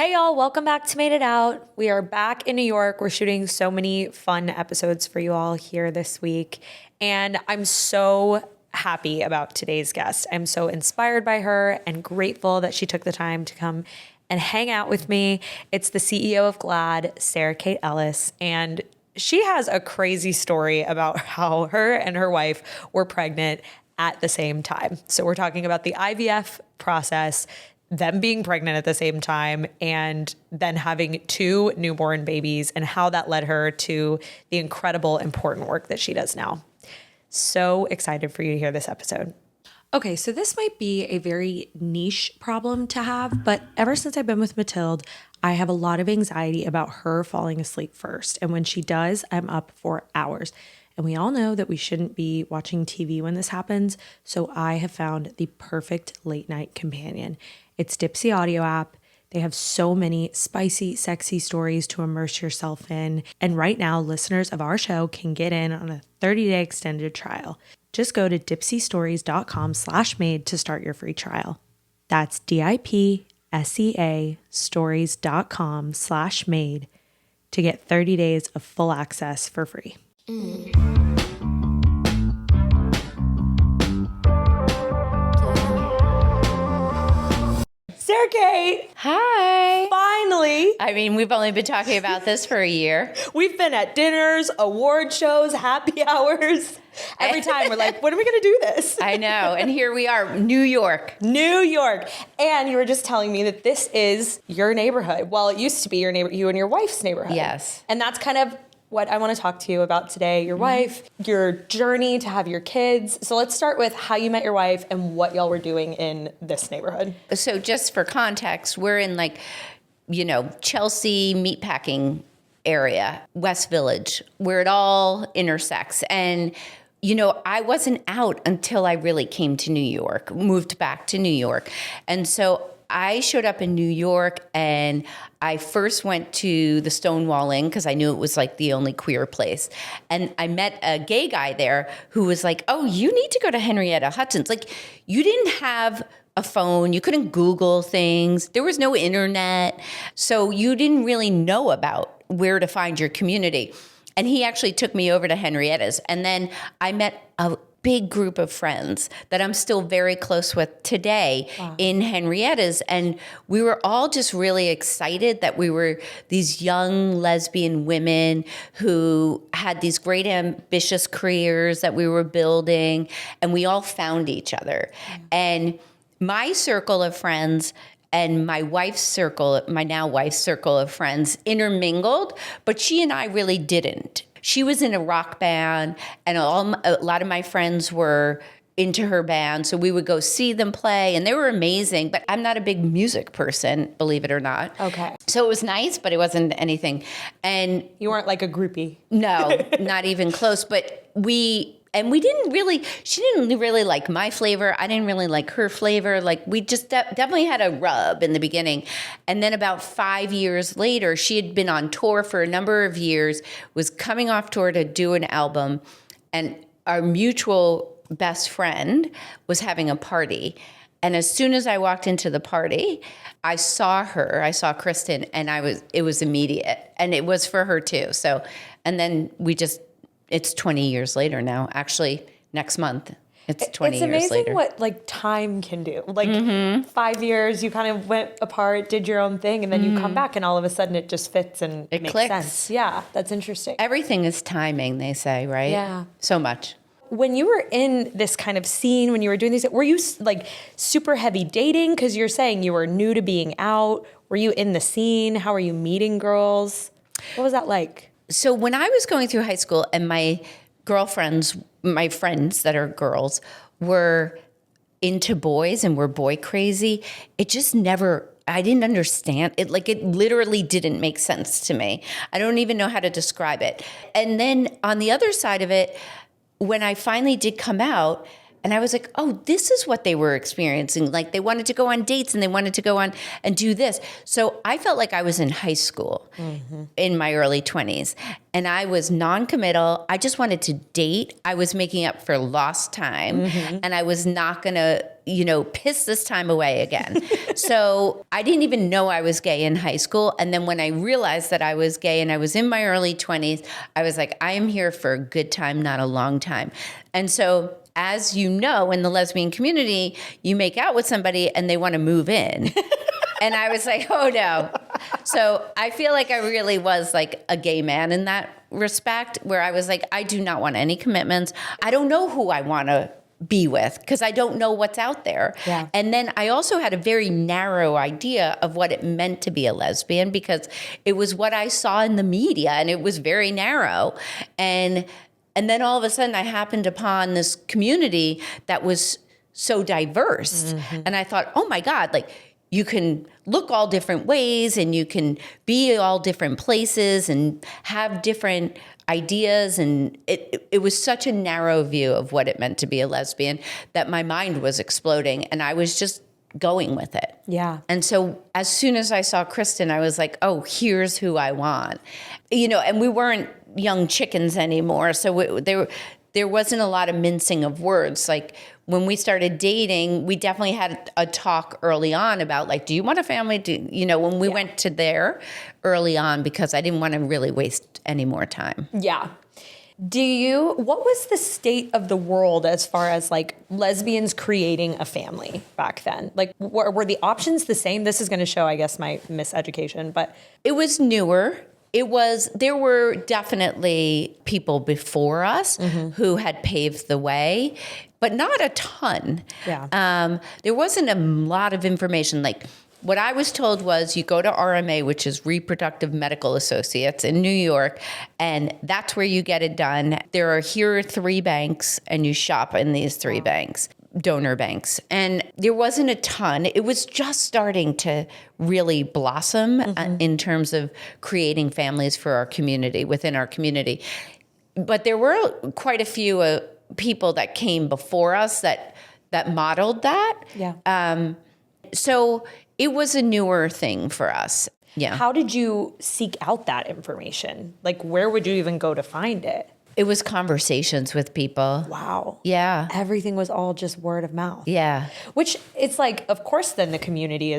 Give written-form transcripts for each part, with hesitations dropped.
Hey y'all, welcome back to Made It Out. We are back in New York. We're shooting so many fun episodes for you all here this week. And I'm so happy about today's guest. I'm so inspired by her and grateful that she took the time to come and hang out with me. It's the CEO of GLAAD, Sarah Kate Ellis. And she has a crazy story about how her and her wife were pregnant at the same time. So we're talking about the IVF process, them being pregnant at the same time, and then having two newborn babies and how that led her to the incredible, important work that she does now. So excited for you to hear this episode. Okay, so this might be a very niche problem to have, but ever since I've been with Mathilde, I have a lot of anxiety about her falling asleep first. And when she does, I'm up for hours. And we all know that we shouldn't be watching TV when this happens. So I have found the perfect late night companion. It's Dipsea Audio app. They have so many spicy, sexy stories to immerse yourself in. And right now, listeners of our show can get in on a 30-day extended trial. Just go to dipseastories.com/made to start your free trial. That's DIPSEA stories.com/made to get 30 days of full access for free. Sarah Kate. Hi. Finally. I mean, we've only been talking about this for a year. We've been at dinners, award shows, happy hours. Every time we're like, when are we going to do this? I know. And here we are, New York. New York. And you were just telling me that this is your neighborhood. Well, it used to be your neighbor, you and your wife's neighborhood. Yes. And that's kind of what I want to talk to you about today, your wife, your journey to have your kids. So let's start with how you met your wife and what y'all were doing in this neighborhood. So just for context, we're in Chelsea meatpacking area, West Village, where it all intersects. And I wasn't out until I really came to New York, moved back to New York. And so I showed up in New York and I first went to the Stonewall Inn because I knew it was like the only queer place. And I met a gay guy there who was like, oh, you need to go to Henrietta Hudson's. Like, you didn't have a phone. You couldn't Google things. There was no internet. So you didn't really know about where to find your community. And he actually took me over to Henrietta's. And then I met a big group of friends that I'm still very close with today in Henrietta's. And we were all just really excited that we were these young lesbian women who had these great ambitious careers that we were building. And we all found each other. And my circle of friends and my wife's circle, my now wife's circle of friends intermingled, but she and I really didn't. She was in a rock band, and a lot of my friends were into her band, so we would go see them play, and they were amazing, but I'm not a big music person, believe it or not. Okay. So it was nice, but it wasn't anything. And you weren't like a groupie. No, not even close, but she didn't really like my flavor. I didn't really like her flavor. Like, we just definitely had a rub in the beginning. And then about 5 years later, she had been on tour for a number of years, was coming off tour to do an album. And our mutual best friend was having a party. And as soon as I walked into the party, I saw Kristen, and it was immediate. And it was for her too. So, and then it's 20 years later now. Actually, next month, it's 20 years later. It's amazing what time can do. 5 years, you kind of went apart, did your own thing, and then you come back, and all of a sudden it just fits and it makes clicks. sense. Yeah, that's interesting. Everything is timing, they say, right? Yeah. So much. When you were in this kind of scene, when you were doing these, were you like super heavy dating? Because you're saying you were new to being out. Were you in the scene? How were you meeting girls? What was that like? So when I was going through high school and my girlfriends, my friends that are girls, were into boys and were boy crazy, it just I didn't understand it. Like, it literally didn't make sense to me. I don't even know how to describe it. And then on the other side of it, when I finally did come out, And I was like, oh, this is what they were experiencing. Like they wanted to go on dates and they wanted to go on and do this. So I felt like I was in high school in my early 20s. And I was non-committal. I just wanted to date. I was making up for lost time. And I was not going to, piss this time away again. So I didn't even know I was gay in high school. And then when I realized that I was gay and I was in my early 20s, I was like, I am here for a good time, not a long time. And so as you know, in the lesbian community, you make out with somebody and they want to move in. And I was like, oh no. So I feel like I really was like a gay man in that respect, where I was like, I do not want any commitments. I don't know who I want to be with because I don't know what's out there. Yeah. And then I also had a very narrow idea of what it meant to be a lesbian because it was what I saw in the media and it was very narrow. And then all of a sudden I happened upon this community that was so diverse. And I thought, oh my God, like you can look all different ways and you can be all different places and have different ideas. And it was such a narrow view of what it meant to be a lesbian that my mind was exploding and I was just going with it. Yeah. And so as soon as I saw Kristen, I was like, oh, here's who I want. And we weren't young chickens anymore. So there wasn't a lot of mincing of words. Like when we started dating, we definitely had a talk early on about like, do you want a family? When we went to there early on, because I didn't want to really waste any more time. Yeah. What was the state of the world as far as like lesbians creating a family back then? Like were the options the same? This is going to show, I guess, my miseducation, but it was newer. There were definitely people before us who had paved the way, but not a ton. Yeah. There wasn't a lot of information. Like what I was told was you go to RMA, which is Reproductive Medical Associates in New York, and that's where you get it done. Here are 3 banks, and you shop in these 3 banks. Donor banks. And there wasn't a ton. It was just starting to really blossom in terms of creating families for our community, within our community. But there were quite a few people that came before us that modeled that. Yeah. So it was a newer thing for us. Yeah. How did you seek out that information? Like where would you even go to find it? It was conversations with people. Wow. Yeah. Everything was all just word of mouth. Yeah. Which it's like, of course, then the community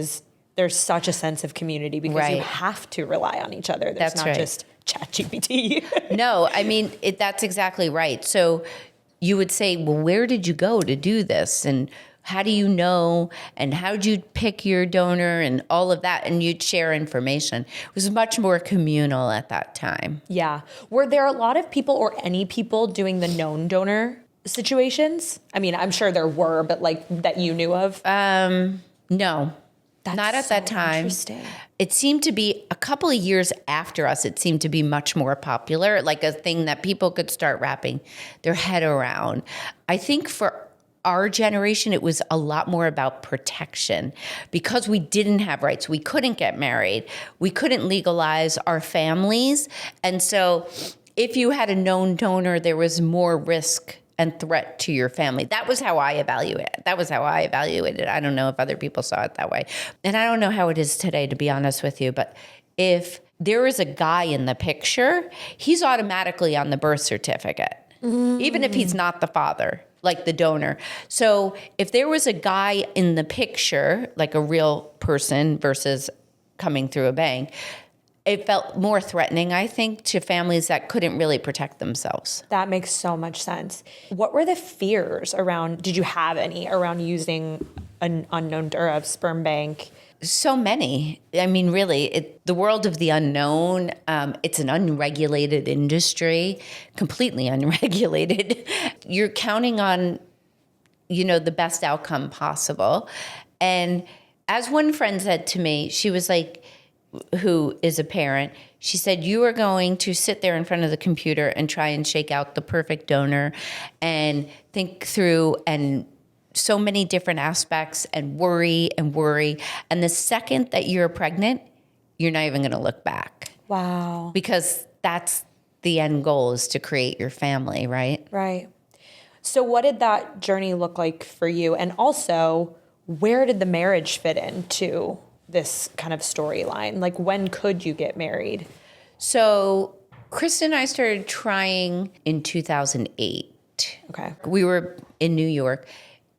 there's such a sense of community because you have to rely on each other. There's not just ChatGPT. No, I mean, that's exactly right. So you would say, well, where did you go to do this? And how do you know? And how did you pick your donor and all of that? And you'd share information. It was much more communal at that time. Yeah. Were there a lot of people or any people doing the known donor situations? I mean, I'm sure there were, but like that you knew of? No. That's not at that time. Interesting. It seemed to be a couple of years after us, it seemed to be much more popular, like a thing that people could start wrapping their head around. I think for our generation, it was a lot more about protection because we didn't have rights. We couldn't get married. We couldn't legalize our families. And so if you had a known donor, there was more risk and threat to your family. That was how I evaluated it. I don't know if other people saw it that way. And I don't know how it is today, to be honest with you. But if there is a guy in the picture, he's automatically on the birth certificate, even if he's not the father, like the donor. So if there was a guy in the picture, like a real person versus coming through a bank, it felt more threatening, I think, to families that couldn't really protect themselves. That makes so much sense. What were the fears around, did you have any around using an unknown or a sperm bank? So many. I mean, really, the world of the unknown, it's an unregulated industry, completely unregulated. You're counting on, the best outcome possible. And as one friend said to me, she was like, who is a parent, she said, you are going to sit there in front of the computer and try and shake out the perfect donor and think through and so many different aspects and worry. And the second that you're pregnant, you're not even going to look back. Wow. Because that's the end goal, is to create your family, right? Right. So what did that journey look like for you? And also, where did the marriage fit into this kind of storyline? Like, when could you get married? So Kristen and I started trying in 2008. Okay. We were in New York,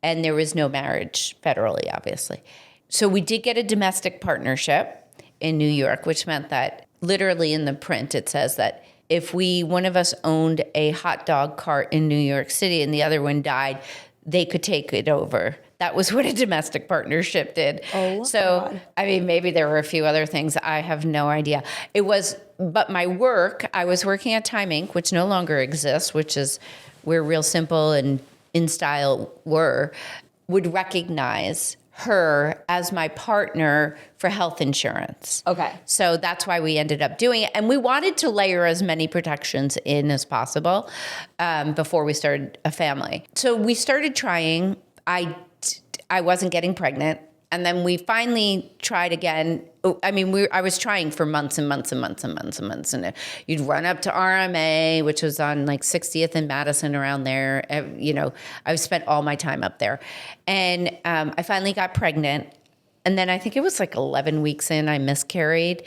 and there was no marriage federally, obviously. So we did get a domestic partnership in New York, which meant that literally in the print it says that if one of us owned a hot dog cart in New York City and the other one died, they could take it over. That was what a domestic partnership did. Oh, so, God. I mean, maybe there were a few other things. I have no idea. But my work, I was working at Time Inc., which no longer exists, which is where Real Simple and In Style would recognize her as my partner for health insurance. Okay. So that's why we ended up doing it. And we wanted to layer as many protections in as possible before we started a family. So we started trying. I wasn't getting pregnant. And then we finally tried again. I mean, I was trying for months and months and months and months and months. And you'd run up to RMA, which was on like 60th and Madison around there. I spent all my time up there. And I finally got pregnant. And then I think it was like 11 weeks in, I miscarried.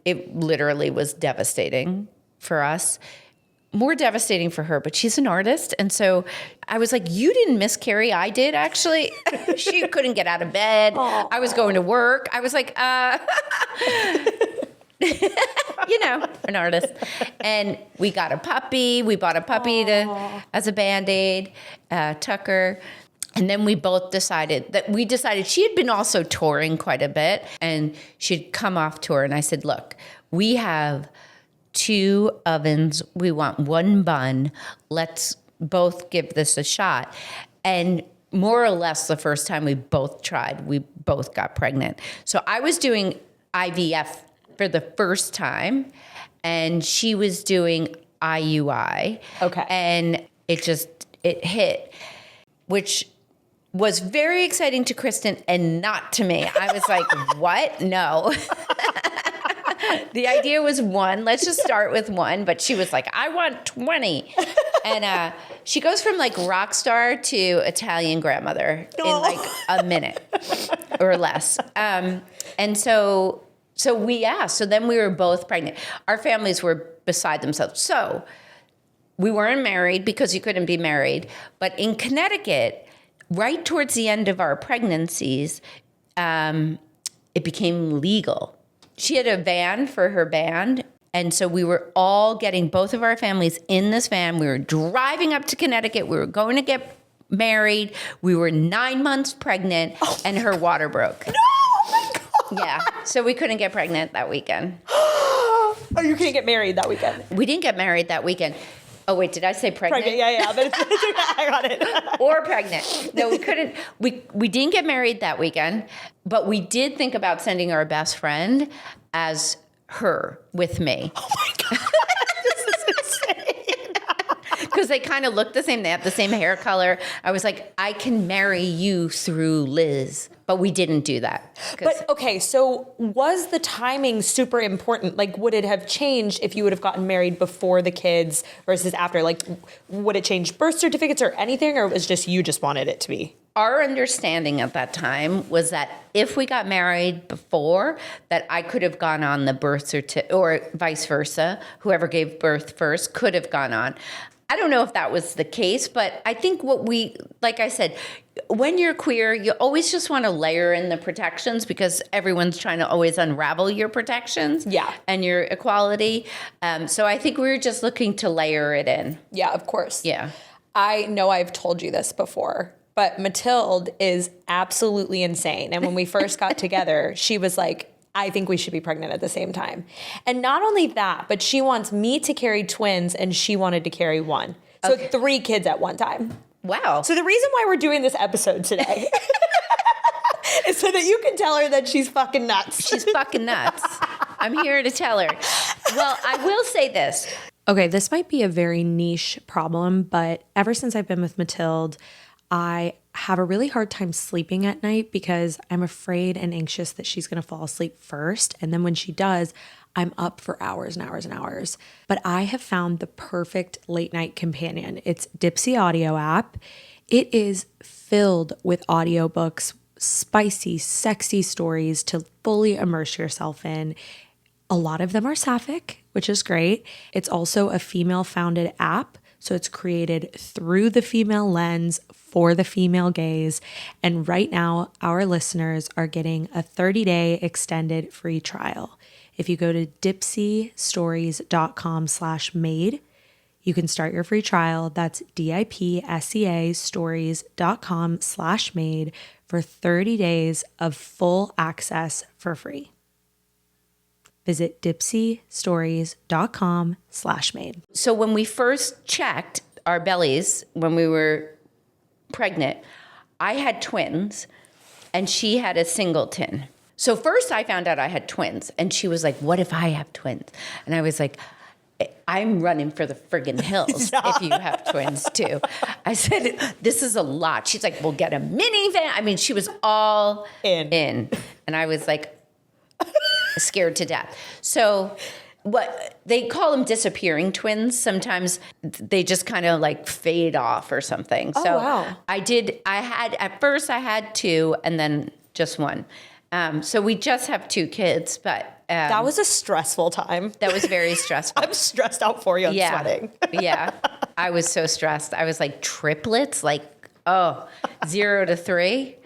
It literally was devastating for us. More devastating for her, but she's an artist. And so I was like, you didn't miscarry. I did, actually. She couldn't get out of bed. Aww. I was going to work. I was like, an artist. And we got a puppy. We bought a puppy as a Band-Aid, Tucker. And then we both decided she had been also touring quite a bit, and she'd come off tour. And I said, look, we have 2 ovens. We want 1 bun. Let's both give this a shot. And more or less the first time we both tried, we both got pregnant. So I was doing IVF for the first time, and she was doing IUI. Okay. And it hit, which was very exciting to Kristen and not to me. I was like, what? No. The idea was 1. Let's just start with 1. But she was like, I want 20. And she goes from like rock star to Italian grandmother in like a minute or less. And so then we were both pregnant. Our families were beside themselves. So we weren't married because you couldn't be married. But in Connecticut, right towards the end of our pregnancies, it became legal. She had a van for her band, and so we were all getting both of our families in this van. We were driving up to Connecticut. We were going to get married. We were 9 months pregnant, and her water broke. No! Oh my God! Yeah, so we couldn't get pregnant that weekend. Oh, you couldn't get married that weekend? We didn't get married that weekend. Oh, wait, did I say pregnant? Pregnant, yeah. But I got it. Or pregnant. No, we couldn't. We didn't get married that weekend, but we did think about sending our best friend as her with me. Oh, my God. This is insane. Because they kind of look the same. They have the same hair color. I was like, I can marry you through Liz. But we didn't do that. But okay, so was the timing super important? Like, would it have changed if you would have gotten married before the kids versus after? Like, would it change birth certificates or anything, or was just you just wanted it to be? Our understanding at that time was that if we got married before, that I could have gone on the birth certificate, or vice versa. Whoever gave birth first could have gone on. I don't know if that was the case, but I think like I said, when you're queer, you always just want to layer in the protections because everyone's trying to always unravel your protections and your equality. So I think we were just looking to layer it in. Yeah, of course. Yeah. I know I've told you this before, but Mathilde is absolutely insane. And when we first got together, she was like, I think we should be pregnant at the same time. And not only that, but she wants me to carry twins and she wanted to carry 1. So 3 kids at one time. Wow. So the reason why we're doing this episode today is so that you can tell her that she's fucking nuts. She's fucking nuts. I'm here to tell her. Well, I will say this. Okay, this might be a very niche problem, but ever since I've been with Mathilde, I have a really hard time sleeping at night because I'm afraid and anxious that she's going to fall asleep first. And then when she does, I'm up for hours and hours and hours. But I have found the perfect late night companion. It's Dipsea Audio app. It is filled with audiobooks, spicy, sexy stories to fully immerse yourself in. A lot of them are sapphic, which is great. It's also a female-founded app, so it's created through the female lens for the female gaze. And right now, our listeners are getting a 30-day extended free trial. If you go to dipseastories.com/made, you can start your free trial. That's DIPSEA stories.com/made for 30 days of full access for free. Visit dipseastories.com/made. So when we first checked our bellies when we were pregnant, I had twins and she had a singleton. So first I found out I had twins and she was like, what if I have twins? And I was like, I'm running for the friggin' hills if you have twins too. I said, this is a lot. She's like, we'll get a minivan. I mean, she was all in. And I was like, scared to death. So what they call them disappearing twins. Sometimes they just kind of like fade off or something. Oh, so wow. At first I had two and then just one. So we just have two kids, but that was a stressful time. That was very stressful. I'm stressed out for you. I'm sweating. Yeah. I was so stressed. I was like triplets, 0 to 3.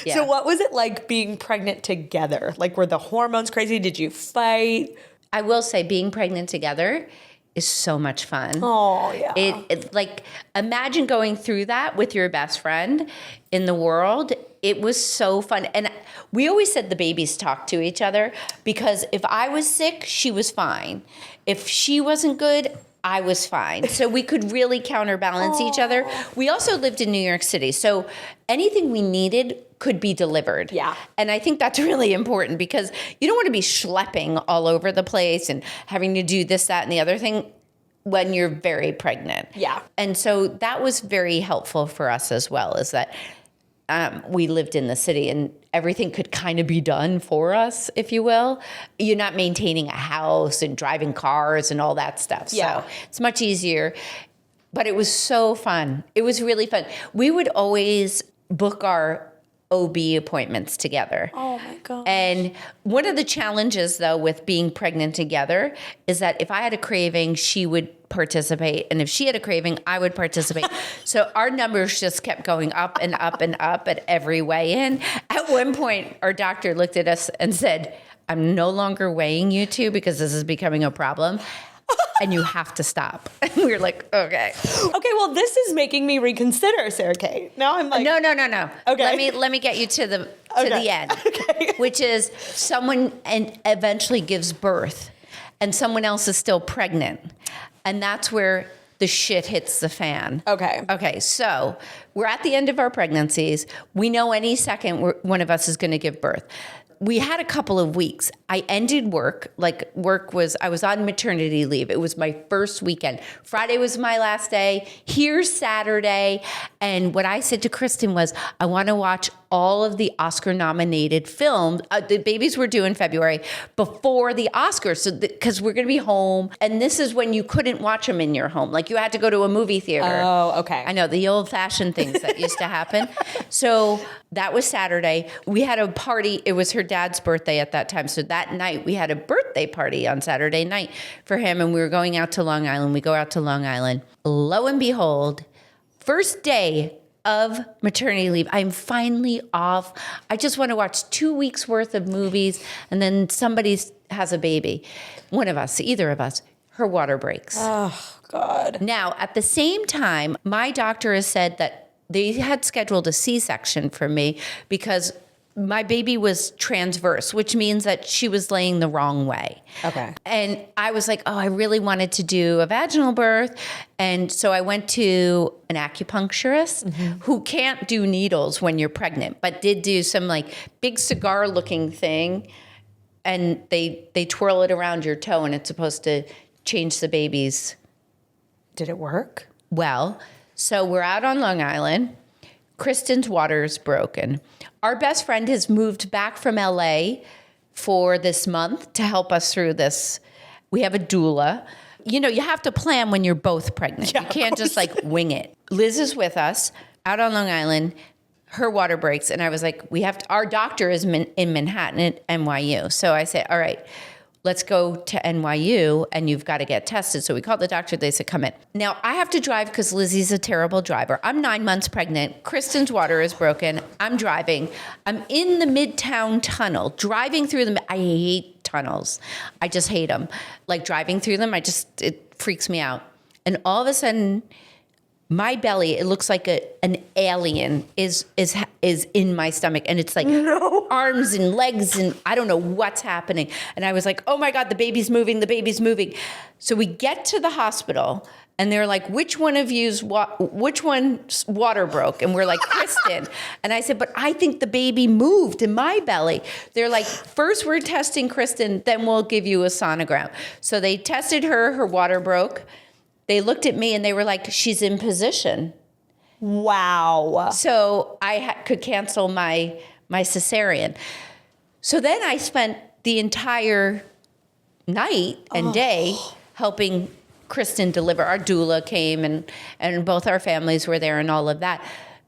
Yeah. So what was it like being pregnant together? Like, were the hormones crazy? Did you fight? I will say being pregnant together is so much fun. Oh, yeah. It like, imagine going through that with your best friend in the world. It was so fun. And we always said the babies talk to each other because if I was sick, she was fine. If she wasn't good, I was fine. So we could really counterbalance each other. We also lived in New York City. So anything we needed could be delivered. Yeah. And I think that's really important because you don't want to be schlepping all over the place and having to do this, that, and the other thing when you're very pregnant. Yeah. And so that was very helpful for us as well, is that we lived in the city and everything could kind of be done for us, if you will. You're not maintaining a house and driving cars and all that stuff. Yeah. So it's much easier. But it was so fun. It was really fun. We would always book our OB appointments together. Oh my God. And one of the challenges though with being pregnant together is that if I had a craving, she would participate. And if she had a craving, I would participate. So our numbers just kept going up and up and up at every weigh-in. At one point, our doctor looked at us and said, I'm no longer weighing you two because this is becoming a problem. And you have to stop. And we were like, okay. Okay, well, this is making me reconsider, Sarah Kate. Now I'm like, No. Okay. Let me get you to the end, Okay. which is someone and eventually gives birth, and someone else is still pregnant, and that's where the shit hits the fan. Okay. So we're at the end of our pregnancies. We know any second one of us is going to give birth. We had a couple of weeks. I ended work. I was on maternity leave. It was my first weekend. Friday was my last day. Here's Saturday. And what I said to Kristen was, I want to watch all of the Oscar-nominated films. The babies were due in February before the Oscars, so because we're going to be home. And this is when you couldn't watch them in your home. Like you had to go to a movie theater. Oh, okay. I know, the old-fashioned things that used to happen. So that was Saturday. We had a party. It was her dad's birthday at that time. So that night, we had a birthday party on Saturday night for him, and we were going out to Long Island. We go out to Long Island. Lo and behold, first day of maternity leave, I'm finally off. I just want to watch 2 weeks worth of movies, and then somebody has a baby. One of us, either of us, her water breaks. Oh, God. Now, at the same time, my doctor has said that they had scheduled a C-section for me because my baby was transverse, which means that she was laying the wrong way. Okay. And I was like, oh, I really wanted to do a vaginal birth. And so I went to an acupuncturist who can't do needles when you're pregnant, but did do some like big cigar looking thing. And they twirl it around your toe and it's supposed to change the baby's. Did it work? Well, so we're out on Long Island. Kristen's water is broken. Our best friend has moved back from LA for this month to help us through this. We have a doula. You know, you have to plan when you're both pregnant. You can't just like wing it. Liz is with us out on Long Island. Her water breaks. And I was like, our doctor is in Manhattan at NYU. So I said, all right, let's go to NYU and you've got to get tested. So we called the doctor. They said, come in. Now I have to drive because Lizzie's a terrible driver. I'm 9 months pregnant. Kristen's water is broken. I'm driving. I'm in the Midtown Tunnel, driving through them. I hate tunnels. I just hate them. Like driving through them, it freaks me out. And all of a sudden, my belly, it looks like an alien is in my stomach. And it's like arms and legs and I don't know what's happening. And I was like, oh my God, the baby's moving. So we get to the hospital and they're like, which one's water broke? And we're like, Kristen. And I said, but I think the baby moved in my belly. They're like, first we're testing Kristen, then we'll give you a sonogram. So they tested her water broke. They looked at me and they were like, she's in position. Wow. So I could cancel my cesarean. So then I spent the entire night and day helping Kristen deliver. Our doula came and both our families were there and all of that.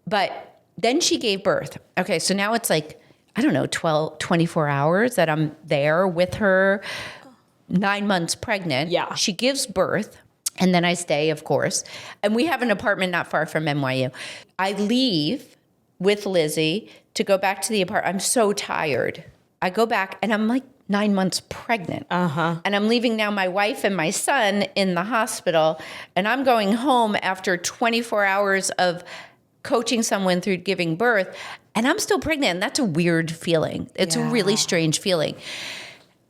But then she gave birth. Okay, so now it's like, I don't know, 24 hours that I'm there with her, 9 months pregnant. Yeah. She gives birth. And then I stay, of course. And we have an apartment not far from NYU. I leave with Lizzie to go back to the apartment. I'm so tired. I go back and I'm like 9 months pregnant. And I'm leaving now my wife and my son in the hospital. And I'm going home after 24 hours of coaching someone through giving birth. And I'm still pregnant. And that's a weird feeling. It's a really strange feeling.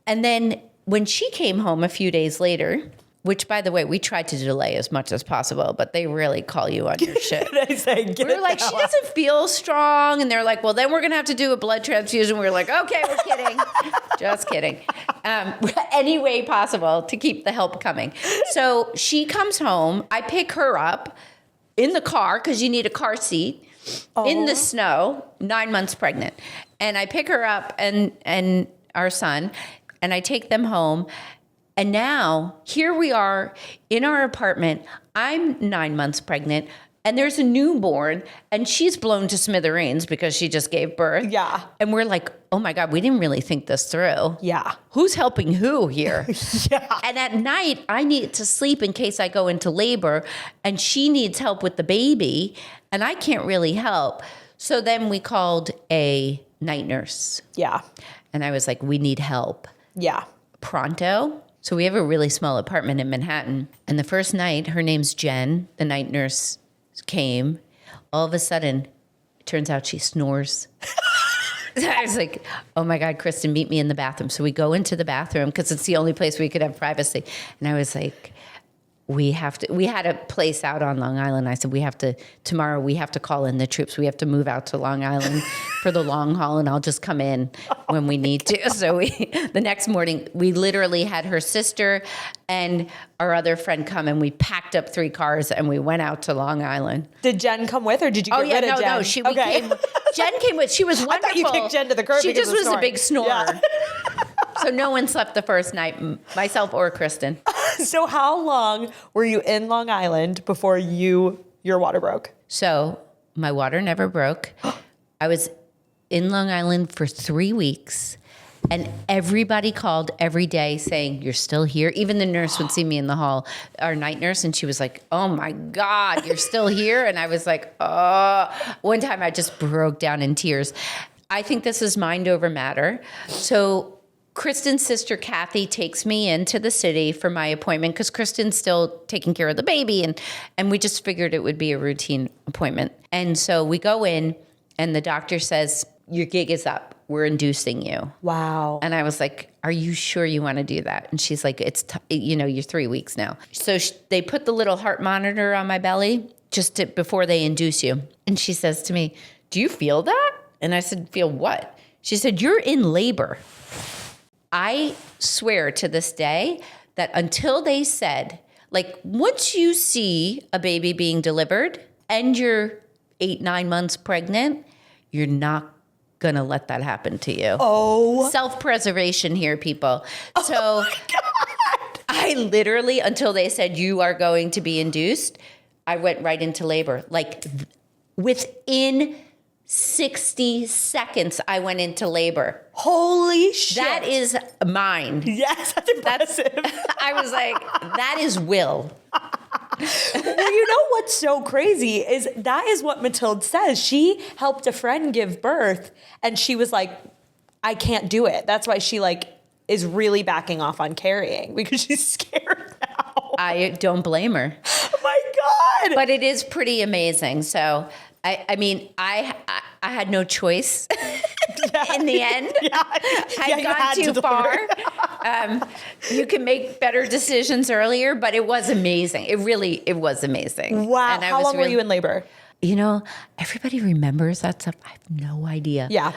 And then when she came home a few days later, which, by the way, we tried to delay as much as possible, but they really call you on your shit. They say, we're like, she doesn't feel strong. And they're like, well, then we're going to have to do a blood transfusion. We're like, okay, we're kidding. Just kidding. Any way possible to keep the help coming. So she comes home. I pick her up in the car because you need a car seat in the snow, 9 months pregnant. And I pick her up and our son, and I take them home. And now, here we are in our apartment. I'm 9 months pregnant, and there's a newborn, and she's blown to smithereens because she just gave birth. Yeah. And we're like, oh my God, we didn't really think this through. Yeah. Who's helping who here? Yeah. And at night, I need to sleep in case I go into labor, and she needs help with the baby, and I can't really help. So then we called a night nurse. Yeah. And I was like, we need help. Yeah. Pronto. So we have a really small apartment in Manhattan. And the first night, her name's Jen, the night nurse came. All of a sudden, it turns out she snores. I was like, oh my God, Kristen, meet me in the bathroom. So we go into the bathroom because it's the only place we could have privacy. And I was like, we had a place out on Long Island. I said, tomorrow we have to call in the troops. We have to move out to Long Island for the long haul, and I'll just come in when we need to. So the next morning, we literally had her sister and our other friend come, and we packed up 3 cars and we went out to Long Island. Did Jen come with, or did you get rid of Jen? No, Jen came with. She was wonderful. I thought you kicked Jen to the curb. She just was a big snorer. Yeah. So no one slept the first night, myself or Kristen. So how long were you in Long Island before your water broke? So my water never broke. I was in Long Island for 3 weeks, and everybody called every day saying, you're still here. Even the nurse would see me in the hall, our night nurse, and she was like, oh my God, you're still here? And I was like, oh. One time I just broke down in tears. I think this is mind over matter. So Kristen's sister, Kathy, takes me into the city for my appointment because Kristen's still taking care of the baby. And we just figured it would be a routine appointment. And so we go in and the doctor says, your gig is up. We're inducing you. Wow. And I was like, are you sure you want to do that? And she's like, you're 3 weeks now. So they put the little heart monitor on my belly before they induce you. And she says to me, do you feel that? And I said, feel what? She said, you're in labor. I swear to this day that until they said, like, once you see a baby being delivered and you're 8, 9 months pregnant, you're not going to let that happen to you. Oh. Self-preservation here, people. So Oh my God. I literally, until they said you are going to be induced, I went right into labor. Like within 60 seconds, I went into labor. Holy shit. That is mine. Yes, that's impressive. I was like, that is will. Well, you know what's so crazy is that is what Matilde says. She helped a friend give birth and she was like, I can't do it. That's why she like is really backing off on carrying because she's scared now. I don't blame her. Oh my God. But it is pretty amazing. So, I mean, I had no choice in the end. I'd gone too far. You can make better decisions earlier, but it was amazing. It was amazing. Wow. And How long were you in labor? You know, everybody remembers that stuff. I have no idea. Yeah.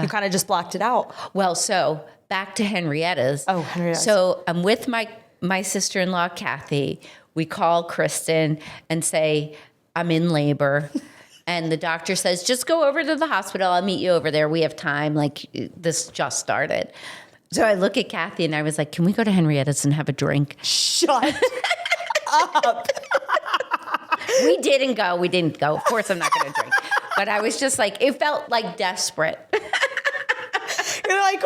You kind of just blocked it out. Well, so back to Henrietta's. Oh, Henrietta's. So I'm with my sister-in-law, Kathy. We call Kristen and say, I'm in labor. And the doctor says, just go over to the hospital. I'll meet you over there. We have time. Like, this just started. So I look at Kathy and I was like, can we go to Henrietta's and have a drink? Shut up. We didn't go. We didn't go. Of course, I'm not going to drink. But I was just like, it felt like desperate. You're like,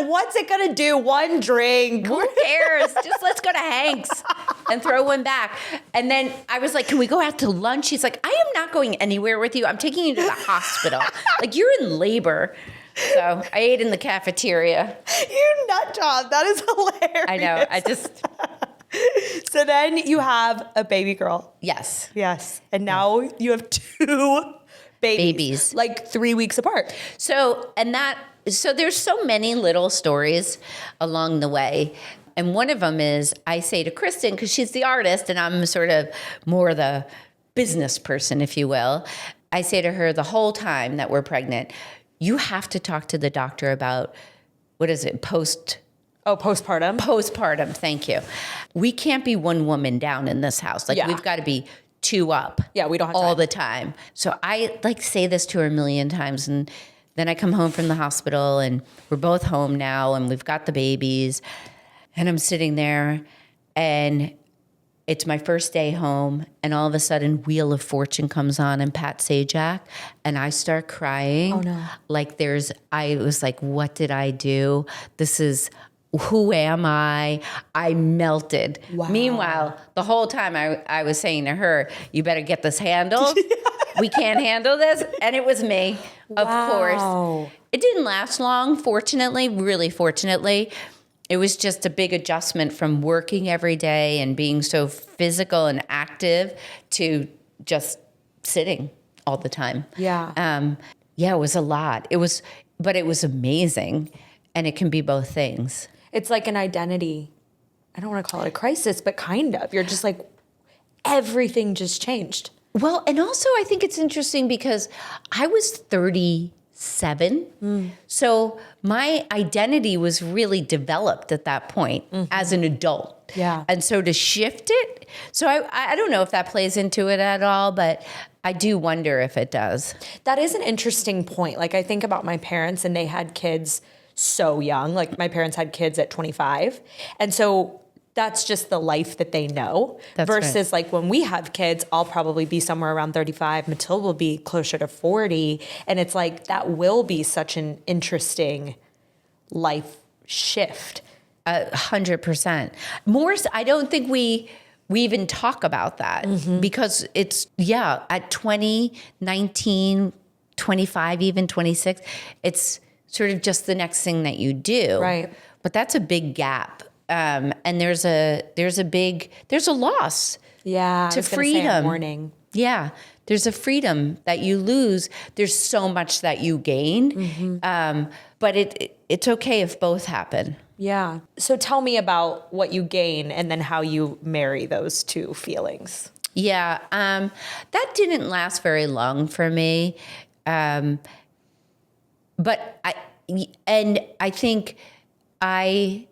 what's it going to do? One drink. Who cares? Just let's go to Hank's and throw one back. And then I was like, can we go out to lunch? She's like, I am not going anywhere with you. I'm taking you to the hospital. Like, you're in labor. So I ate in the cafeteria. You nut job. That is hilarious. I know. I just... So then you have a baby girl. Yes. Yes. And now you have 2 babies. Like 3 weeks apart. So there's so many little stories along the way. And one of them is I say to Kristen, because she's the artist and I'm sort of more the business person, if you will. I say to her the whole time that we're pregnant, you have to talk to the doctor about, what is it, postpartum. Postpartum, thank you. We can't be one woman down in this house. Like, we've got to be 2 up. Yeah, we don't have all time. the time. So I like say this to her a million times, and then I come home from the hospital, and we're both home now, and we've got the babies, and I'm sitting there, and it's my first day home, and all of a sudden, Wheel of Fortune comes on and Pat Sajak, and I start crying. Oh, no. Like I was like, what did I do? Who am I? I melted. Wow. Meanwhile, the whole time I was saying to her, you better get this handled. We can't handle this. And it was me, of course. It didn't last long, fortunately, really fortunately. It was just a big adjustment from working every day and being so physical and active to just sitting all the time. Yeah. It was a lot. But it was amazing. And it can be both things. It's like an identity. I don't want to call it a crisis, but kind of. You're just like, everything just changed. Well, and also I think it's interesting because I was 37. So my identity was really developed at that point as an adult. Yeah. And so to shift it, so I don't know if that plays into it at all, but I do wonder if it does. That is an interesting point. Like, I think about my parents and they had kids so young. Like, my parents had kids at 25. And so that's just the life that they know. That's versus like when we have kids, I'll probably be somewhere around 35. Matilde will be closer to 40. And it's like, that will be such an interesting life shift. 100%. More, I don't think we even talk about that because it's, at 20, 19, 25, even 26, it's sort of just the next thing that you do. Right. But that's a big gap. And there's a loss. Yeah. To freedom. Morning. Yeah. There's a freedom that you lose. There's so much that you gain. But it's okay if both happen. Yeah. So tell me about what you gain and then how you marry those 2 feelings. Yeah. That didn't last very long for me. But I think having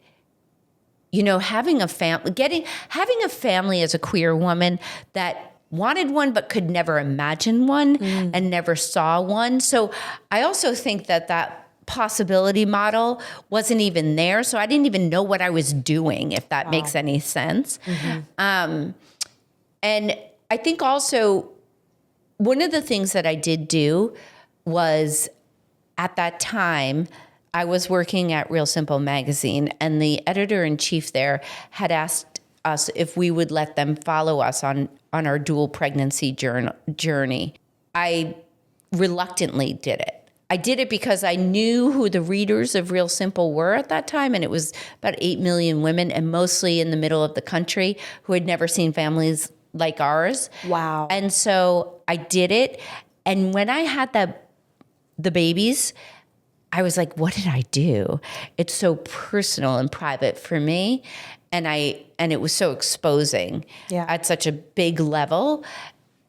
a family as a queer woman that wanted one, but could never imagine one and never saw one. So I also think that possibility model wasn't even there. So I didn't even know what I was doing, if that makes any sense. And I think also one of the things that I did do was, at that time, I was working at Real Simple magazine, and the editor-in-chief there had asked us if we would let them follow us on our dual pregnancy journey. I reluctantly did it. I did it because I knew who the readers of Real Simple were at that time, and it was about 8 million women, and mostly in the middle of the country, who had never seen families like ours. Wow. And so I did it. And when I had the babies, I was like, what did I do? It's so personal and private for me. And it was so exposing at such a big level.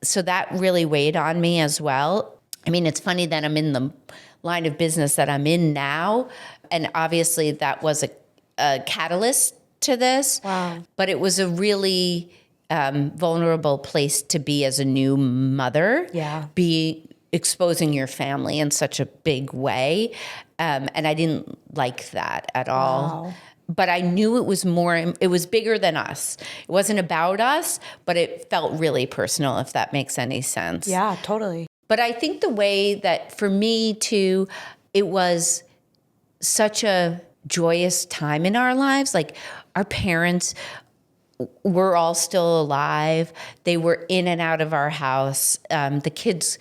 So that really weighed on me as well. I mean, it's funny that I'm in the line of business that I'm in now. And obviously that was a catalyst to this. Wow. But it was a really vulnerable place to be as a new mother. Yeah. Exposing your family in such a big way. And I didn't like that at all. Wow. But I knew it was bigger than us. It wasn't about us, but it felt really personal, if that makes any sense. Yeah, totally. But I think the way that, for me too, it was such a joyous time in our lives. Like, our parents were all still alive. They were in and out of our house. The kids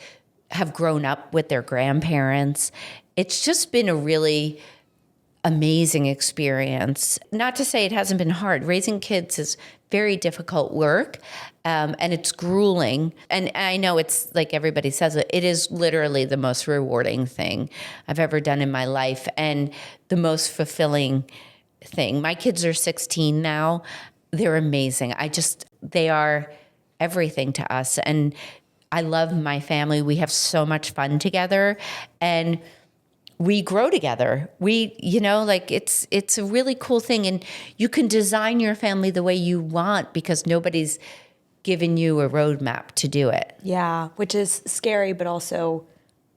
have grown up with their grandparents. It's just been a really amazing experience. Not to say it hasn't been hard. Raising kids is very difficult work, and it's grueling. And I know it's like everybody says it is literally the most rewarding thing I've ever done in my life, and the most fulfilling thing. My kids are 16 now. They're amazing. They are everything to us. And I love my family. We have so much fun together, and we grow together. It's a really cool thing. And you can design your family the way you want, because nobody's given you a roadmap to do it. Yeah, which is scary, but also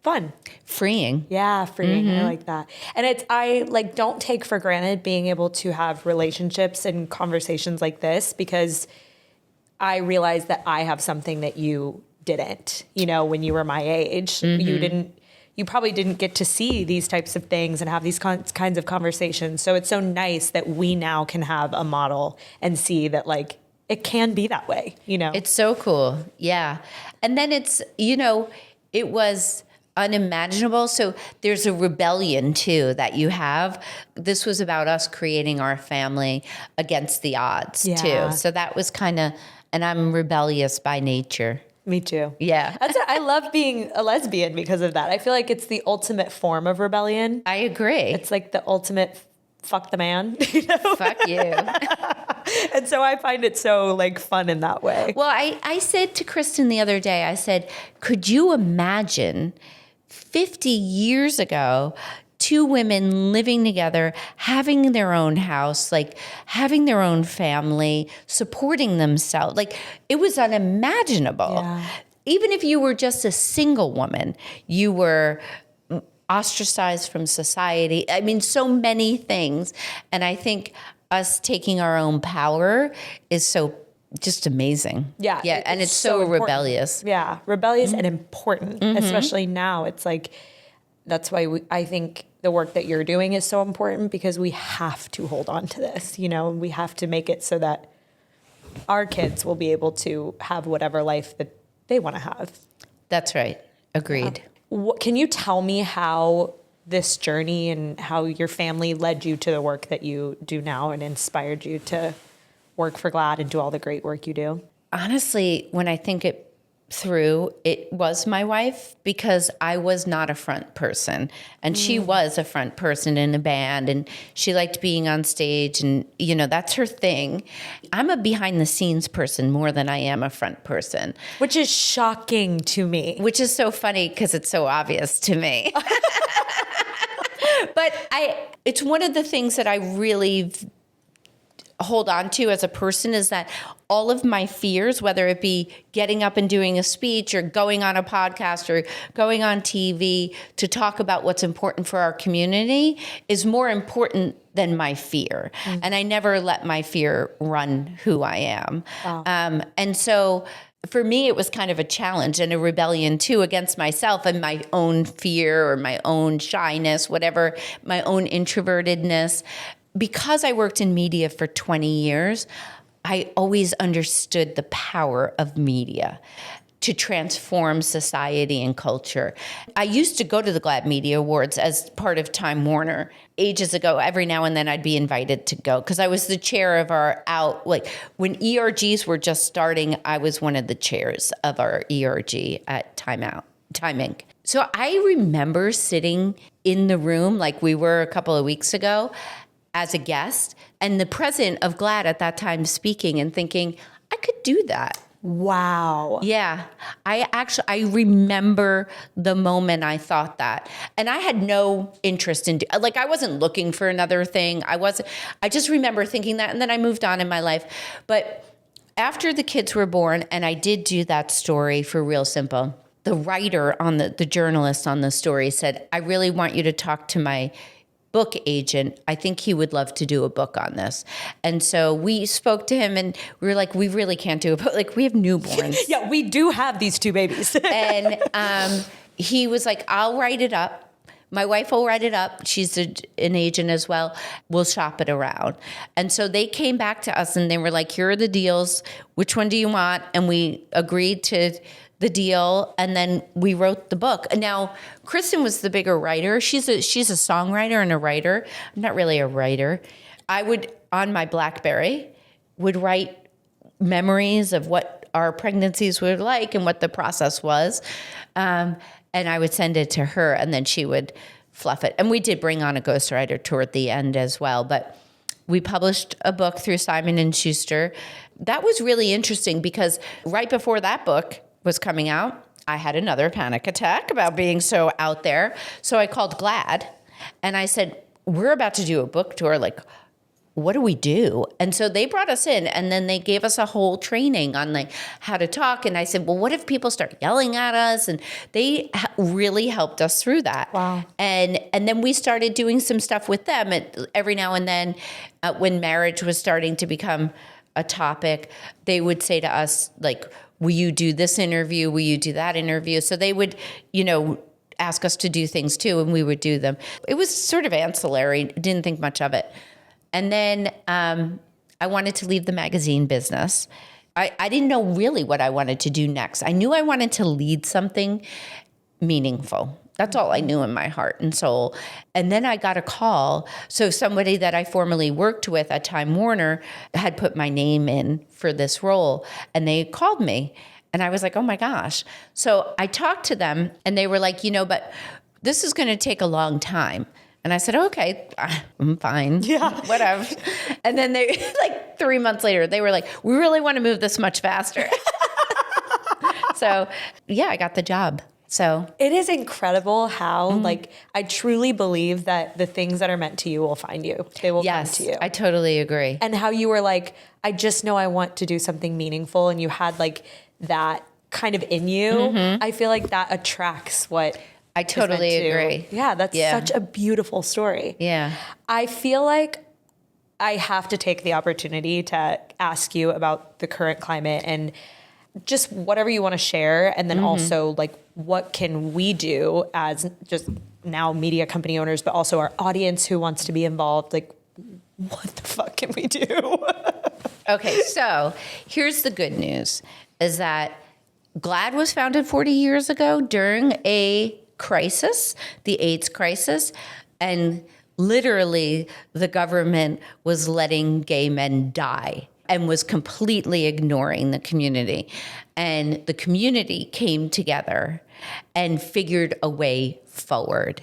fun. Freeing. Yeah, freeing. I like that. And I don't take for granted being able to have relationships and conversations like this, because I realize that I have something that you didn't. When you were my age, you probably didn't get to see these types of things and have these kinds of conversations. So it's so nice that we now can have a model and see that it can be that way, It's so cool. Yeah. And then it was unimaginable. So there's a rebellion too that you have. This was about us creating our family against the odds too. So that was and I'm rebellious by nature. Me too. Yeah. I love being a lesbian because of that. I feel like it's the ultimate form of rebellion. I agree. It's like the ultimate fuck the man. Fuck you. And so I find it so fun in that way. Well, I said to Kristen the other day, I said, could you imagine 50 years ago, two women living together, having their own house, having their own family, supporting themselves? It was unimaginable. Yeah. Even if you were just a single woman, you were ostracized from society. I mean, so many things. And I think us taking our own power is so just amazing. Yeah. Yeah. And it's so important. rebellious. Yeah. Rebellious and important, especially now. It's that's why I think the work that you're doing is so important, because we have to hold on to this, we have to make it so that our kids will be able to have whatever life that they want to have. That's right. Agreed. Can you tell me how this journey and how your family led you to the work that you do now and inspired you to work for GLAAD and do all the great work you do? Honestly, when I think it through, it was my wife, because I was not a front person, and she was a front person in a band, and she liked being on stage, and that's her thing. I'm a behind the scenes person more than I am a front person, which is shocking to me. Which is so funny because it's so obvious to me. But it's one of the things that I really hold on to as a person is that all of my fears, whether it be getting up and doing a speech or going on a podcast or going on TV to talk about what's important for our community, is more important than my fear. And I never let my fear run who I am. Wow. And so for me, it was kind of a challenge and a rebellion too against myself and my own fear or my own shyness, whatever, my own introvertedness. Because I worked in media for 20 years, I always understood the power of media to transform society and culture. I used to go to the GLAAD Media Awards as part of Time Warner ages ago. Every now and then I'd be invited to go because I was the chair of our when ERGs were just starting, I was one of the chairs of our ERG at Time Inc. So I remember sitting in the room like we were a couple of weeks ago as a guest, and the president of GLAAD at that time speaking and thinking, I could do that. Wow. Yeah. I remember the moment I thought that. And I had no interest in, I wasn't looking for another thing. I just remember thinking that, and then I moved on in my life. But after the kids were born, and I did do that story for Real Simple, the writer the journalist on the story said, I really want you to talk to my book agent. I think he would love to do a book on this. And so we spoke to him and we were like, we really can't do it. But like, we have newborns. Yeah, we do have these 2 babies. And he was like, I'll write it up. My wife will write it up. She's an agent as well. We'll shop it around. And so they came back to us and they were like, here are the deals. Which one do you want? And we agreed to the deal, and then we wrote the book. And now Kristen was the bigger writer. She's a songwriter and a writer. I'm not really a writer. I would, on my BlackBerry, would write memories of what our pregnancies were like and what the process was. And I would send it to her, and then she would fluff it. And we did bring on a ghostwriter toward the end as well. But we published a book through Simon & Schuster. That was really interesting because right before that book was coming out, I had another panic attack about being so out there. So I called GLAAD and I said, we're about to do a book tour. Like, what do we do? And so they brought us in and then they gave us a whole training on like how to talk. And I said, well, what if people start yelling at us? And they really helped us through that. Wow. And then we started doing some stuff with them every now and then when marriage was starting to become a topic, they would say to us, like, will you do this interview? Will you do that interview? So they would, ask us to do things too, and we would do them. It was sort of ancillary, didn't think much of it. And then I wanted to leave the magazine business. I didn't know really what I wanted to do next. I knew I wanted to lead something meaningful. That's all I knew in my heart and soul. And then I got a call. So somebody that I formerly worked with at Time Warner had put my name in for this role. And they called me. And I was like, oh my gosh. So I talked to them and they were like, but this is going to take a long time. And I said, okay, I'm fine. Yeah. Whatever. And then they, 3 months later, they were like, we really want to move this much faster. So yeah, I got the job. So it is incredible how, I truly believe that the things that are meant to you will find you. They will come to you. I totally agree. And how you were like, I just know I want to do something meaningful. And you had that kind of in you. I feel like that attracts what I totally agree. Yeah, that's such a beautiful story. Yeah. I feel like I have to take the opportunity to ask you about the current climate and just whatever you want to share. And then also what can we do as just now media company owners, but also our audience who wants to be involved? What the fuck can we do? Okay. So here's the good news is that GLAAD was founded 40 years ago during a crisis, the AIDS crisis. And literally the government was letting gay men die and was completely ignoring the community. And the community came together and figured a way forward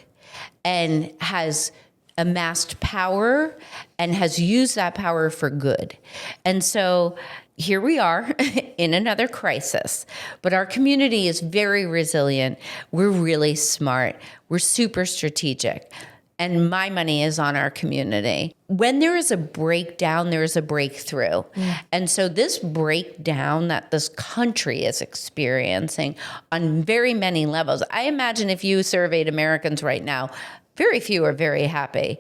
and has amassed power and has used that power for good. And so here we are in another crisis, but our community is very resilient. We're really smart. We're super strategic. and my money is on our community. When there is a breakdown, there is a breakthrough. And so this breakdown that this country is experiencing on very many levels, I imagine if you surveyed Americans right now, very few are very happy.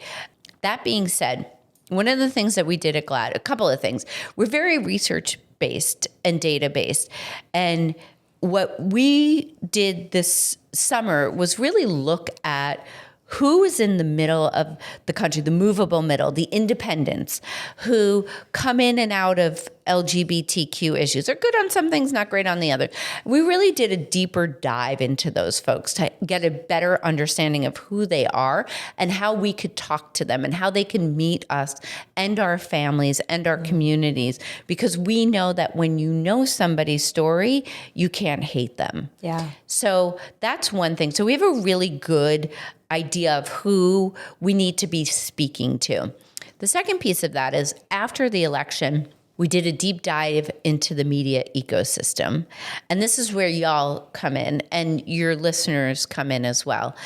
That being said, one of the things that we did at GLAAD, a couple of things, we're very research-based and data-based. And what we did this summer was really look at who is in the middle of the country, the movable middle, the independents, who come in and out of LGBTQ issues. They're good on some things, not great on the other. We really did a deeper dive into those folks to get a better understanding of who they are and how we could talk to them and how they can meet us and our families and our communities. Because we know that when you know somebody's story, you can't hate them. Yeah. So that's one thing. So we have a really good idea of who we need to be speaking to. The second piece of that is after the election, we did a deep dive into the media ecosystem. And this is where y'all come in and your listeners come in as well.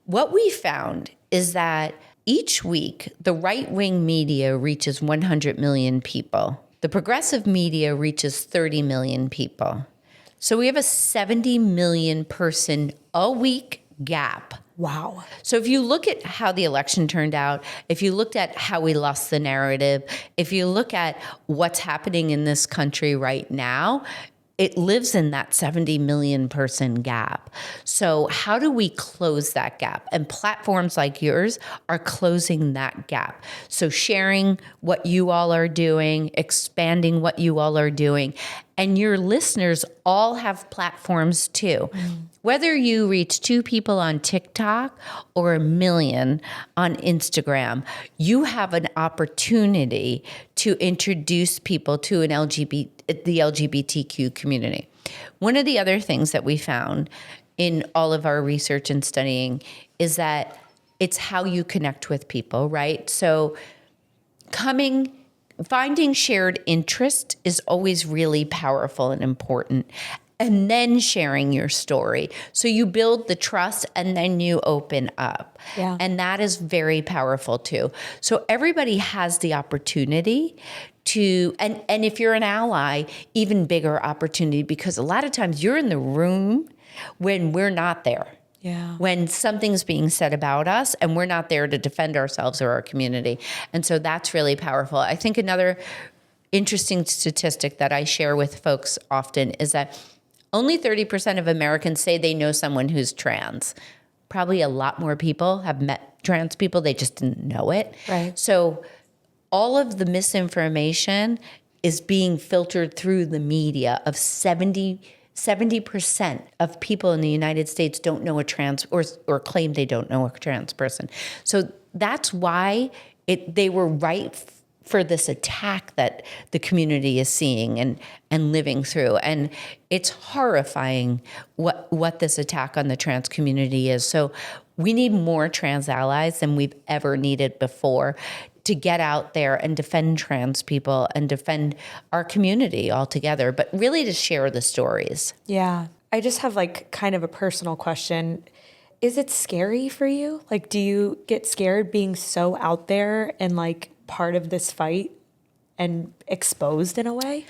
What we found is that each week, the right-wing media reaches 100 million people. The progressive media reaches 30 million people. So we have a 70 million person a week gap. Wow. So if you look at how the election turned out, if you looked at how we lost the narrative, if you look at what's happening in this country right now, it lives in that 70 million person gap. So how do we close that gap? And platforms like yours are closing that gap. So sharing what you all are doing, expanding what you all are doing, and your listeners all have platforms too. Whether you reach 2 people on TikTok or 1 million on Instagram, you have an opportunity to introduce people to the LGBTQ community. One of the other things that we found in all of our research and studying is that it's how you connect with people, right? So finding shared interest is always really powerful and important. And then sharing your story. So you build the trust and then you open up. Yeah. And that is very powerful too. So everybody has the opportunity to, and if you're an ally, even bigger opportunity, because a lot of times you're in the room when we're not there. Yeah. When something's being said about us and we're not there to defend ourselves or our community. And so that's really powerful. I think another interesting statistic that I share with folks often is that only 30% of Americans say they know someone who's trans. Probably a lot more people have met trans people, they just didn't know it. Right. So all of the misinformation is being filtered through the media of 70% of people in the United States don't know a trans or claim they don't know a trans person. So that's why they were right for this attack that the community is seeing and living through. And it's horrifying what this attack on the trans community is. So we need more trans allies than we've ever needed before to get out there and defend trans people and defend our community altogether, but really to share the stories. Yeah. I just have kind of a personal question. Is it scary for you? Do you get scared being so out there and part of this fight and exposed in a way?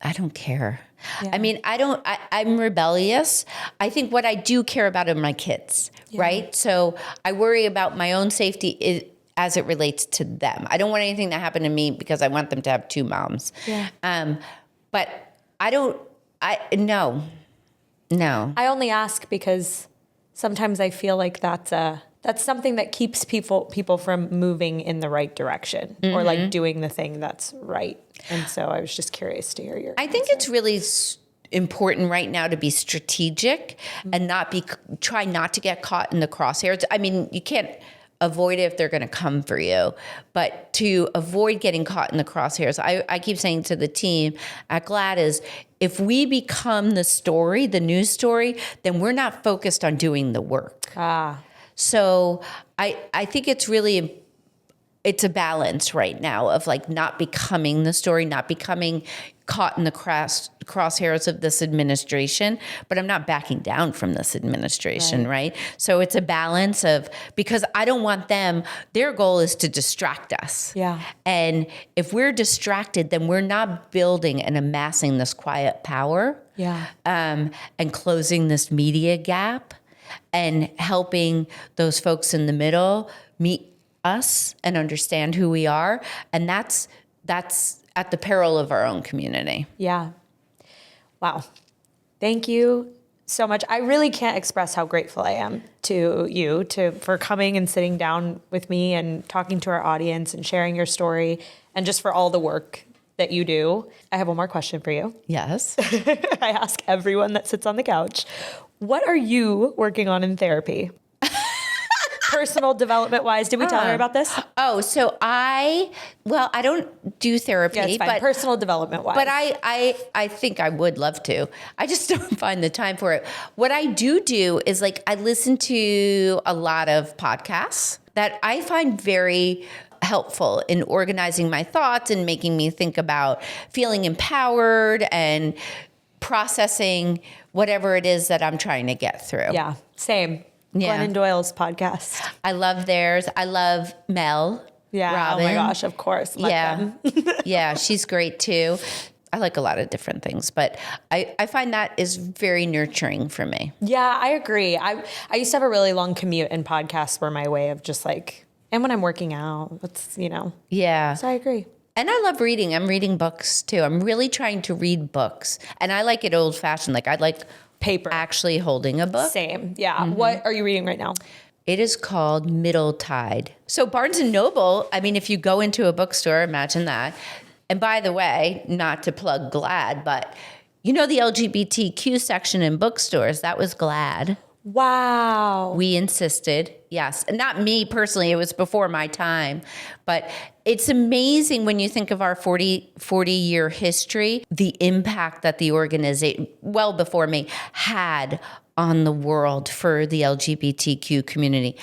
I don't care. Yeah. I mean, I'm rebellious. I think what I do care about are my kids, right? So I worry about my own safety as it relates to them. I don't want anything to happen to me because I want them to have 2 moms. Yeah. But no. I only ask because sometimes I feel like that's something that keeps people from moving in the right direction or doing the thing that's right. And so I was just curious to hear your I think it's really important right now to be strategic and try not to get caught in the crosshairs. I mean, you can't avoid it if they're going to come for you, but to avoid getting caught in the crosshairs, I keep saying to the team at GLAAD is if we become the story, the news story, then we're not focused on doing the work. Ah. So I think it's really it's a balance right now of like not becoming the story, not becoming caught in the crosshairs of this administration, but I'm not backing down from this administration, right? So it's a balance of, because I don't want them, their goal is to distract us. Yeah. And if we're distracted, then we're not building and amassing this quiet power. Yeah. And closing this media gap and helping those folks in the middle meet us and understand who we are. And that's at the peril of our own community. Yeah. Wow. Thank you so much. I really can't express how grateful I am to you for coming and sitting down with me and talking to our audience and sharing your story, and just for all the work that you do. I have one more question for you. Yes. I ask everyone that sits on the couch, what are you working on in therapy? Personal development wise, did we tell her about this? Oh, so I don't do therapy, Yeah, it's fine. but Personal development wise. But I think I would love to. I just don't find the time for it. What I do is like I listen to a lot of podcasts that I find very helpful in organizing my thoughts and making me think about feeling empowered and processing whatever it is that I'm trying to get through. Yeah, same. Yeah. Glennon Doyle's podcast. I love theirs. I love Mel. Yeah. Robin. Oh my gosh, of course. Yeah. Yeah, she's great too. I like a lot of different things, but I find that is very nurturing for me. Yeah, I agree. I used to have a really long commute, and podcasts were my way of just like, and when I'm working out, it's, Yeah. So I agree. And I love reading. I'm reading books too. I'm really trying to read books. And I like it old fashioned. Like I like Paper. actually holding a book. Same. Yeah. What are you reading right now? It is called Middle Tide. So Barnes and Noble, I mean, if you go into a bookstore, imagine that. And by the way, not to plug GLAAD, but the LGBTQ section in bookstores, that was GLAAD. Wow. We insisted, yes. And not me personally, it was before my time. But it's amazing when you think of our 40-year history, the impact that the organization, well before me, had on the world for the LGBTQ community.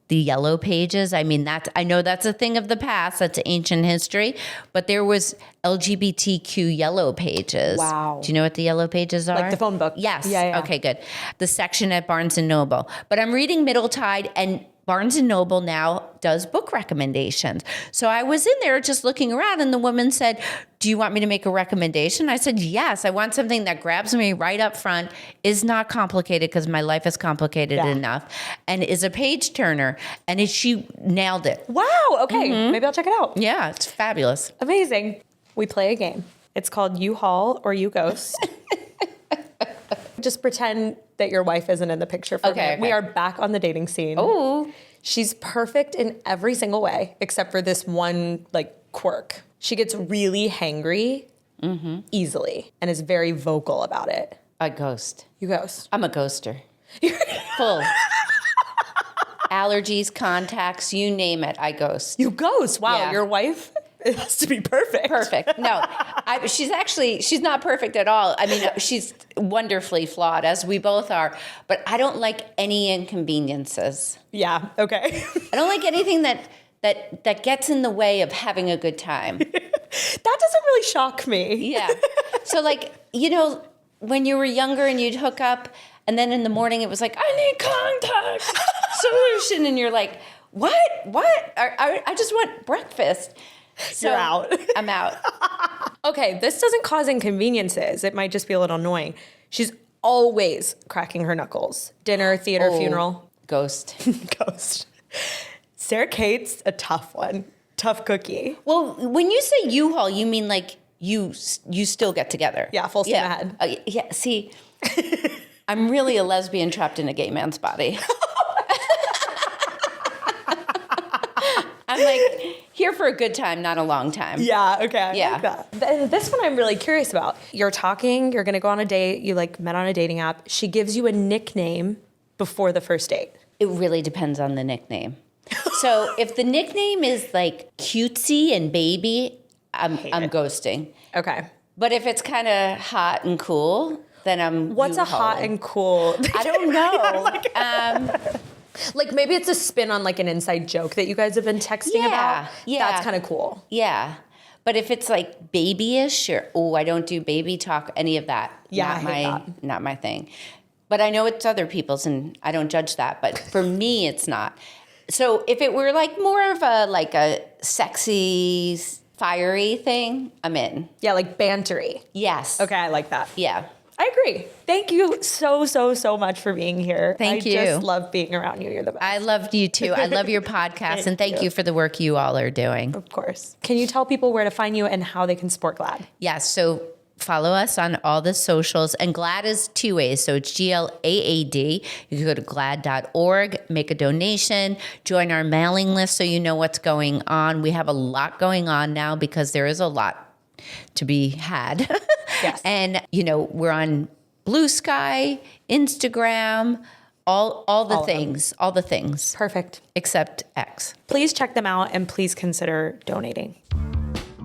The yellow pages, I mean, I know that's a thing of the past, that's ancient history, but there was LGBTQ yellow pages. Wow. Do you know what the yellow pages are? Like the phone book. Yes. Yeah. Okay, good. The section at Barnes & Noble. But I'm reading Middle Tide, and Barnes & Noble now does book recommendations. So I was in there just looking around, and the woman said, do you want me to make a recommendation? I said, yes. I want something that grabs me right up front, is not complicated because my life is complicated enough, and is a page turner. And she nailed it. Wow. Okay. Maybe I'll check it out. Yeah, it's fabulous. Amazing. We play a game. It's called You Haul or You Ghost. Just pretend that your wife isn't in the picture for a minute. Okay. We are back on the dating scene. Oh. She's perfect in every single way, except for this one quirk. She gets really hangry easily and is very vocal about it. I ghost. You ghost. I'm a ghoster. Full. Allergies, contacts, you name it, I ghost. You ghost. Wow. Yeah. Your wife has to be perfect. Perfect. No, she's not perfect at all. I mean, she's wonderfully flawed, as we both are, but I don't like any inconveniences. Yeah. Okay. I don't like anything that gets in the way of having a good time. That doesn't really shock me. Yeah. So when you were younger and you'd hook up, and then in the morning it was like, I need contact solution. And you're like, what? I just want breakfast. So You're out. I'm out. Okay, this doesn't cause inconveniences. It might just be a little annoying. She's always cracking her knuckles. Dinner, theater, funeral. Ghost. Ghost. Sarah Kate's a tough one. Tough cookie. Well, when you say U-Haul, you mean like you still get together. Yeah, full steam ahead. Yeah, see, I'm really a lesbian trapped in a gay man's body. I'm like here for a good time, not a long time. Yeah, okay. Yeah. I like that. This one I'm really curious about. You're talking, you're going to go on a date, you met on a dating app. She gives you a nickname before the first date. It really depends on the nickname. So if the nickname is like cutesy and baby, I'm ghosting. Okay. But if it's kind of hot and cool, then I'm What's a hot and cool? I don't know. Like maybe it's a spin on like an inside joke that you guys have been texting about. Yeah. That's kind of cool. Yeah. But if it's like babyish or, I don't do baby talk, any of that. Yeah, not my thing. But I know it's other people's and I don't judge that. But for me, it's not. So if it were like more of a sexy, fiery thing, I'm in. Yeah, like bantery. Yes. Okay, I like that. Yeah. I agree. Thank you so much for being here. Thank you. I just love being around you. You're the best. I loved you too. I love your podcast and thank you for the work you all are doing. Of course. Can you tell people where to find you and how they can support GLAAD? Yes. So follow us on all the socials, and GLAAD is 2 ways. So it's GLAAD. You can go to GLAAD.org, make a donation, join our mailing list so you know what's going on. We have a lot going on now because there is a lot to be had. Yes. And, we're on Blue Sky, Instagram, all the things. Perfect. Except X. Please check them out and please consider donating.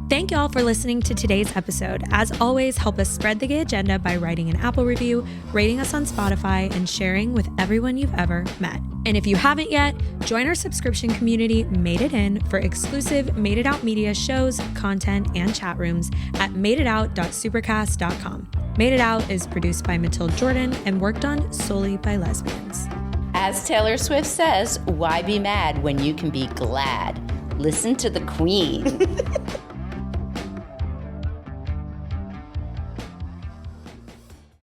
Thank y'all for listening to today's episode. As always, help us spread the gay agenda by writing an Apple review, rating us on Spotify, and sharing with everyone you've ever met. And if you haven't yet, join our subscription community, Made It In, for exclusive Made It Out media shows, content, and chat rooms at madeitout.supercast.com. Made It Out is produced by Matilda Jordan and worked on solely by lesbians. As Taylor Swift says, why be mad when you can be glad? Listen to the queen.